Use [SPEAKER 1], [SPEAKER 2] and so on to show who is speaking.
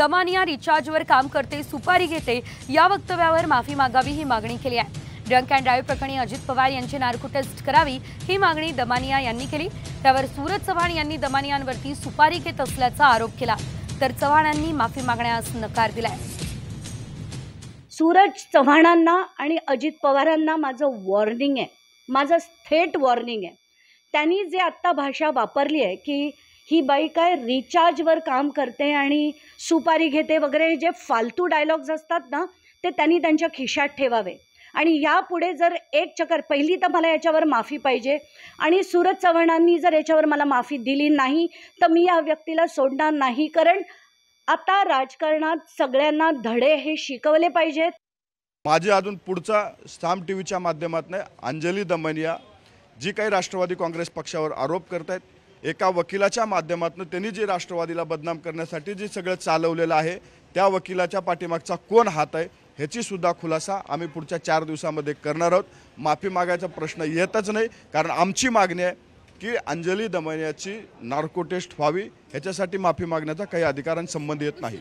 [SPEAKER 1] दमानिया रिचार्जवर काम करते, सुपारी घेते या वक्तव्यावर माफी मागावी ही मागणी केली आहे। ड्रंक अँड ड्राईव्ह प्रकरणी अजित पवार यांची नार्को टेस्ट करावी ही मागणी दमानिया यांनी केली। त्यावर सूरज चव्हाण यांनी दमानियांवरती सुपारी घेत असल्याचा आरोप केला, तर चव्हाणांनी माफी मागण्यास नकार दिलाय।
[SPEAKER 2] सूरज चव्हाणांना आणि अजित पवारांना माझं वॉर्निंग आहे, माझं थेट वॉर्निंग आहे। त्यांनी जे आत्ता भाषा वापरली आहे की ही बाई काय रिचार्जवर काम करते आणि सुपारी घेते वगैरे, जे फालतू डायलॉग्स असतात ना, ते त्यांनी त्यांच्या खिशात ठेवावे। आणि यापुढे जर एक चक्कर, पहिली तर मला याच्यावर माफी पाहिजे आणि सूरज चव्हाणांनी जर याच्यावर मला माफी दिली नाही तर मी या व्यक्तीला सोडणार नाही, कारण आता राजकारणात सगळ्यांना धडे हे शिकवले पाहिजेत।
[SPEAKER 3] माझे अजून पुढचा साम टीव्हीच्या माध्यमातून अंजली दमानिया जी काही राष्ट्रवादी काँग्रेस पक्षावर आरोप करतायत, एका वकिलाच्या माध्यमातून त्यांनी जे राष्ट्रवादीला बदनाम करण्यासाठी जे सगळं चालवलेलं आहे, त्या वकिलाच्या पाठीमागचा कोण हात आहे ह्याची सुद्धा खुलासा आम्ही पुढच्या 4 दिवसांमध्ये करणार आहोत। माफी मागायचा प्रश्न येतच नाही, कारण आमची मागणी आहे की अंजली दमानियाची नार्को टेस्ट व्हावी, ह्याच्यासाठी माफी मागण्याचा काही अधिकारांसंबंध येत नाही।